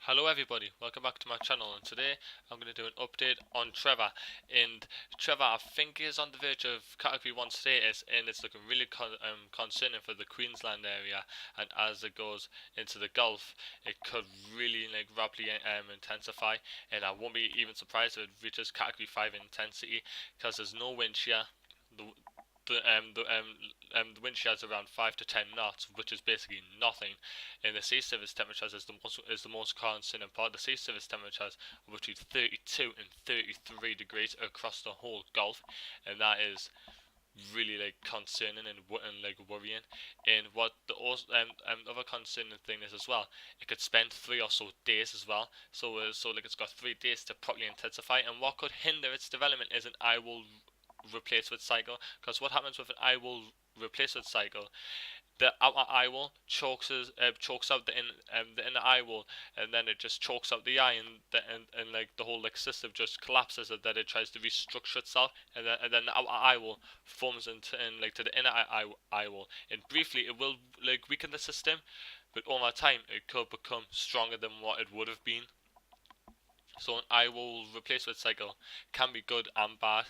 Hello everybody, welcome back to my channel, and today I'm going to do an update on Trevor. And Trevor, I think, is on the verge of Category 1 status, and it's looking really concerning for the Queensland area. And as it goes into the Gulf, it could really rapidly intensify, and I won't be even surprised if it reaches Category 5 intensity, because there's no wind shear. The, the wind shear is around 5 to 10 knots, which is basically nothing. And the sea surface temperatures is the most concerning part. The sea surface temperatures are between 32 and 33 degrees across the whole Gulf, and that is really concerning and worrying. And what the other concerning thing is as well, it could spend 3 or so days as well. So it's got 3 days to properly intensify. And what could hinder its development is an eye wall replacement cycle. Because what happens with an eye wall replacement cycle, the outer eye wall chokes out the inner eye wall, and then it just chokes out the eye, and the whole system just collapses, and then it tries to restructure itself, and then the outer eye wall forms to the inner eye wall, and briefly it will weaken the system, but over time it could become stronger than what it would have been. So an eye wall replacement cycle can be good and bad.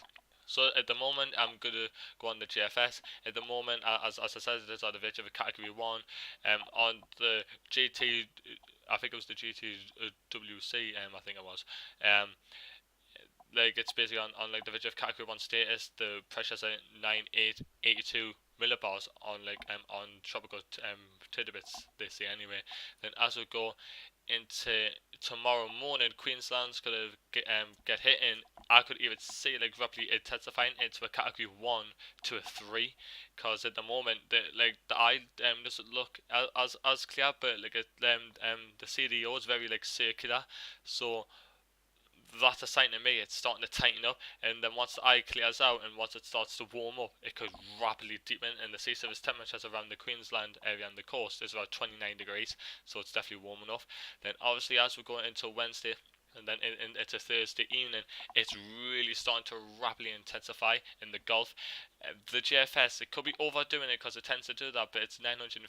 So at the moment, I'm going to go on the GFS. At the moment, as I said, it is on the verge of a Category 1. On the GT, I think it was the GTWC, I think it was. It's basically on the verge of Category 1 status. The pressures are 9882 millibars on tropical tidbits, they say anyway. Then as we go into tomorrow morning, Queensland's gonna get hit, and I could even see rapidly intensifying into a Category 1 to a 3, because at the moment the eye doesn't look as clear, but the CDO is very circular, so that's a sign to me it's starting to tighten up. And then once the eye clears out and once it starts to warm up, it could rapidly deepen, and the sea surface temperatures around the Queensland area and the coast is about 29 degrees, so it's definitely warm enough. Then obviously as we're going into Wednesday and then into Thursday evening, it's really starting to rapidly intensify in the Gulf. The GFS, it could be overdoing it because it tends to do that, but it's 915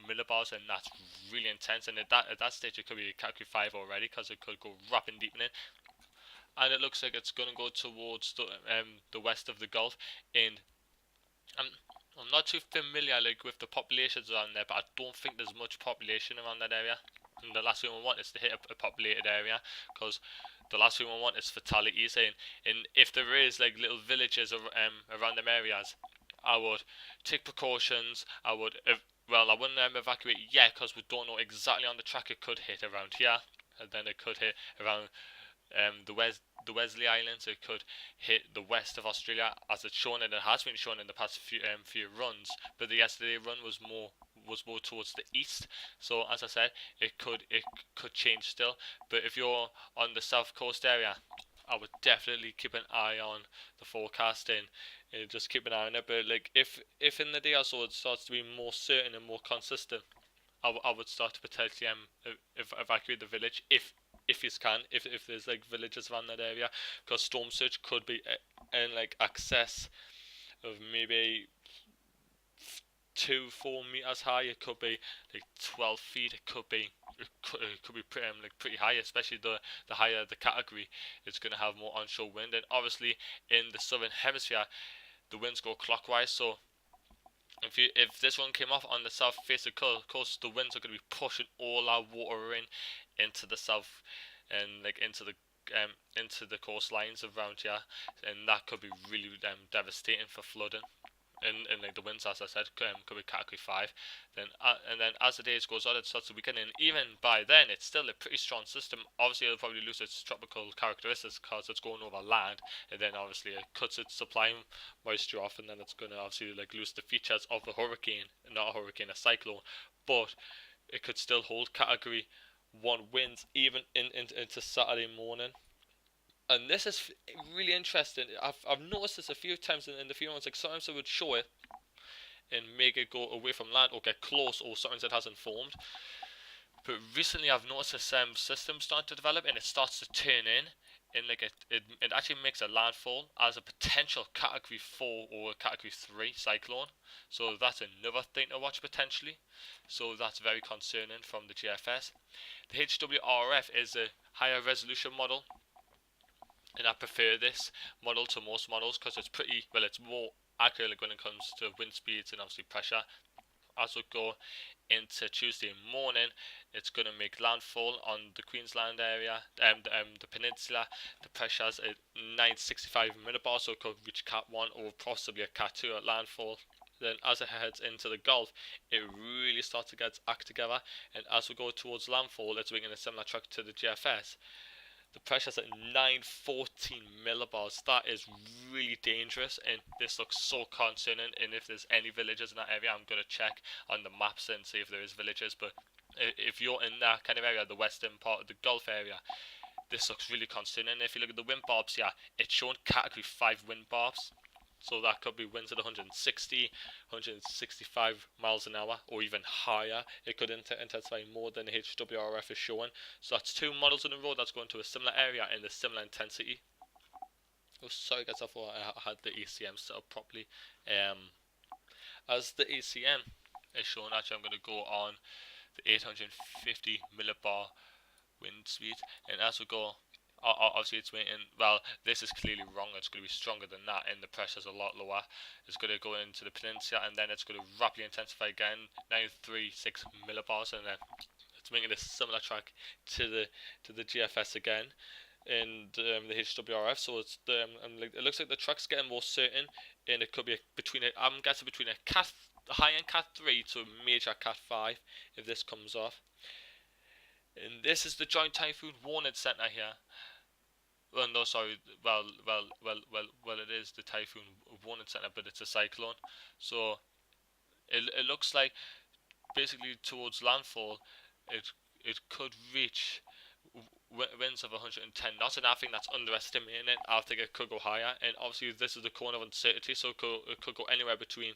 millibars, and that's really intense. And at that stage, it could be a Category 5 already, because it could go rapid deepening, and it looks like it's going to go towards the west of the Gulf. And I'm I'm not too familiar with the populations around there, but I don't think there's much population around that area. And the last thing we want is to hit a populated area, because the last thing we want is fatalities. And if there is little villages around them areas, I would take precautions. I wouldn't evacuate yet, because we don't know exactly on the track. It could hit around here, and then it could hit around the Wesley Islands. It could hit the west of Australia, as it's shown, and it has been shown in the past few runs. But the yesterday run was more towards the east. So as I said, it could change still. But if you're on the south coast area, I would definitely keep an eye on the forecasting, and just keep an eye on it. But if in the day or so it starts to be more certain and more consistent, I would start to potentially evacuate the village if you can, if there's villages around that area, because storm surge could be in excess of maybe 2-4 meters high. It could be 12 feet. It could be pretty high, especially the higher the category. It's going to have more onshore wind, and obviously in the southern hemisphere the winds go clockwise. So if this one came off on the south face of the coast, the winds are going to be pushing all our water into the south, and into the coastlines around here, and that could be really devastating for flooding. And the winds, as I said, could be Category 5. And then as the days goes on, it starts to weaken, and even by then it's still a pretty strong system. Obviously it'll probably lose its tropical characteristics because it's going over land, and then obviously it cuts its supply moisture off, and then it's going to obviously lose the features of a hurricane, not a hurricane, a cyclone. But it could still hold Category 1 winds even into Saturday morning. And this is really interesting. I've noticed this a few times in the few months. Sometimes it would show it and make it go away from land or get close, or something that hasn't formed. But recently I've noticed this system starting to develop, and it starts to turn in, in like it actually makes a landfall as a potential Category 4 or a Category 3 cyclone. So that's another thing to watch potentially. So that's very concerning from the GFS. The HWRF is a higher resolution model, and I prefer this model to most models because it's pretty well. It's more accurate when it comes to wind speeds and obviously pressure. As we go into Tuesday morning, it's going to make landfall on the Queensland area, the peninsula. The pressure's at 965 millibars, so it could reach Cat 1 or possibly a Cat 2 at landfall. Then as it heads into the Gulf, it really starts to get its act together, and as we go towards landfall, it's making a similar track to the GFS. The pressure's at 914 millibars. That is really dangerous, and this looks so concerning. And if there's any villages in that area, I'm going to check on the maps and see if there is villages. But if you're in that kind of area, the western part of the Gulf area, this looks really concerning. If you look at the wind barbs here, it's showing Category 5 wind barbs. So that could be winds at 160, 165 miles an hour, or even higher. It could intensify more than the HWRF is showing. So that's two models in a row that's going to a similar area and a similar intensity. Oh, sorry guys, I thought I had the ECM set up properly. As the ECM is shown, actually I'm going to go on the 850 millibar wind speed, and as we go, obviously it's waiting. Well, this is clearly wrong. It's going to be stronger than that, and the pressure's a lot lower. It's going to go into the peninsula, and then it's going to rapidly intensify again. 936 millibars, and then it's making a similar track to the GFS again, and the HWRF. So it's it looks like the track's getting more certain, and it could be I'm guessing between a high-end Cat 3 to a major Cat 5 if this comes off. And this is the Joint Typhoon Warning Center here. Well, no, sorry. Well, it is the Typhoon Warning Center, but it's a cyclone. So it looks like basically towards landfall, it could reach winds of 110 knots, and I think that's underestimating it. I think it could go higher, and obviously this is the corner of uncertainty, so it could go anywhere between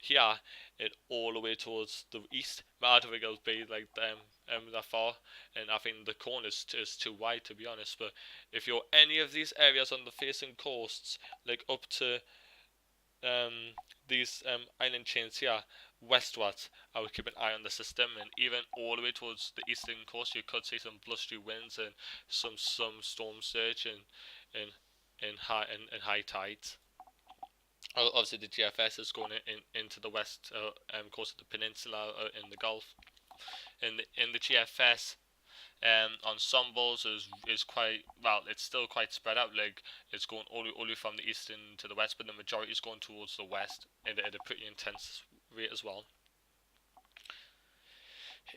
here and all the way towards the east. But I don't think it'll be like that far, and I think the corner is too wide, to be honest. But if you're any of these areas on the facing coasts, like up to these island chains here westwards, I would keep an eye on the system, and even all the way towards the eastern coast, you could see some blustery winds and some storm surge and high tides. Obviously, the GFS is going into the west coast of the peninsula in the Gulf. In the GFS, ensembles is quite well. It's still quite spread out. Like it's going only from the east to the west, but the majority is going towards the west at a pretty intense rate as well.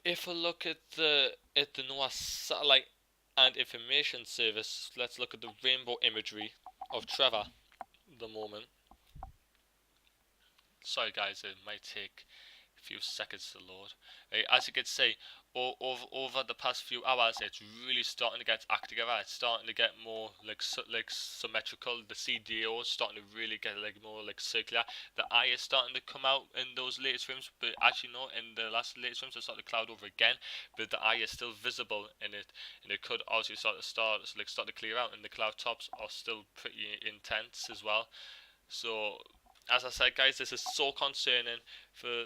If we look at the NOAA satellite and information service, let's look at the rainbow imagery of Trevor at the moment. Sorry guys, it might take a few seconds to load. As you can see, over the past few hours, it's really starting to get act together. It's starting to get more like symmetrical. The CDO is starting to really get more circular. The eye is starting to come out in those latest frames, but actually no, in the last latest frames it's starting to cloud over again. But the eye is still visible in it, and it could also start to clear out, and the cloud tops are still pretty intense as well. So as I said, guys, this is so concerning for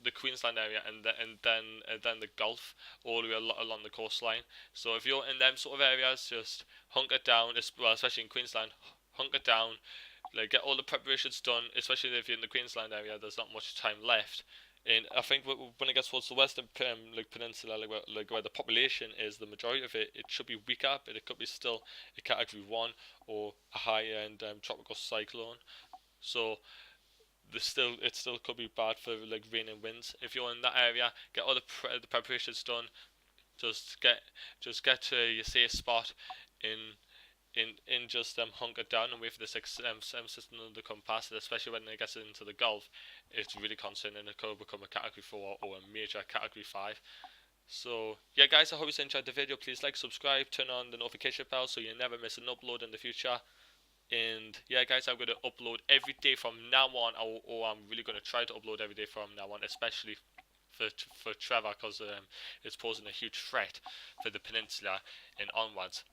the Queensland area and then the Gulf all the way along the coastline. So if you're in them sort of areas, just hunker down. Especially in Queensland, hunker down. Get all the preparations done. Especially if you're in the Queensland area, there's not much time left. And I think when it gets towards the western peninsula, where the population is, the majority of it should be weaker, but it could be still a Category 1 or a high-end tropical cyclone. So it still could be bad for rain and winds. If you're in that area, get all the preparations done. Just get to your safe spot in just hunker down and wait for the system to come past it. Especially when it gets into the Gulf, it's really concerning. It could become a Category 4 or a major Category 5. So yeah, guys, I hope you enjoyed the video. Please like, subscribe, turn on the notification bell so you never miss an upload in the future. And yeah, guys, I'm going to upload every day from now on, or I'm really going to try to upload every day from now on, especially for Trevor, because it's posing a huge threat for the peninsula and onwards.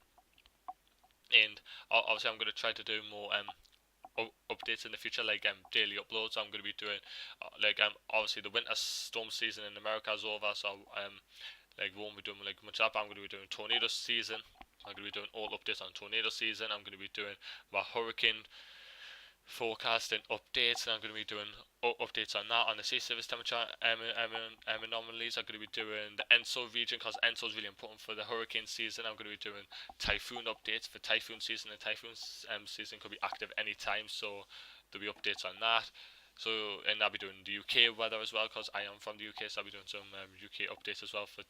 And obviously I'm going to try to do more updates in the future, like daily uploads. I'm going to be doing obviously the winter storm season in America is over, so like won't be doing like much up. I'm going to be doing tornado season. I'm going to be doing all updates on tornado season. I'm going to be doing my hurricane forecast and updates, and I'm going to be doing updates on that, on the sea surface temperature anomalies. I'm going to be doing the ENSO region, because ENSO is really important for the hurricane season. I'm going to be doing typhoon updates for typhoon season, and typhoon season could be active anytime, so there'll be updates on that. So, and I'll be doing the UK weather as well, because I am from the UK, so I'll be doing some UK updates as well for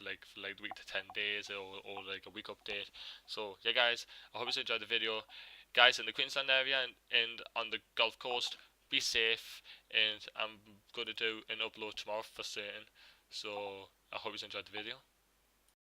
like the week to 10 days, or like a week update. So yeah, guys, I hope you enjoyed the video. Guys in the Queensland area and on the Gulf Coast, be safe, and I'm going to do an upload tomorrow for certain. So I hope you enjoyed the video.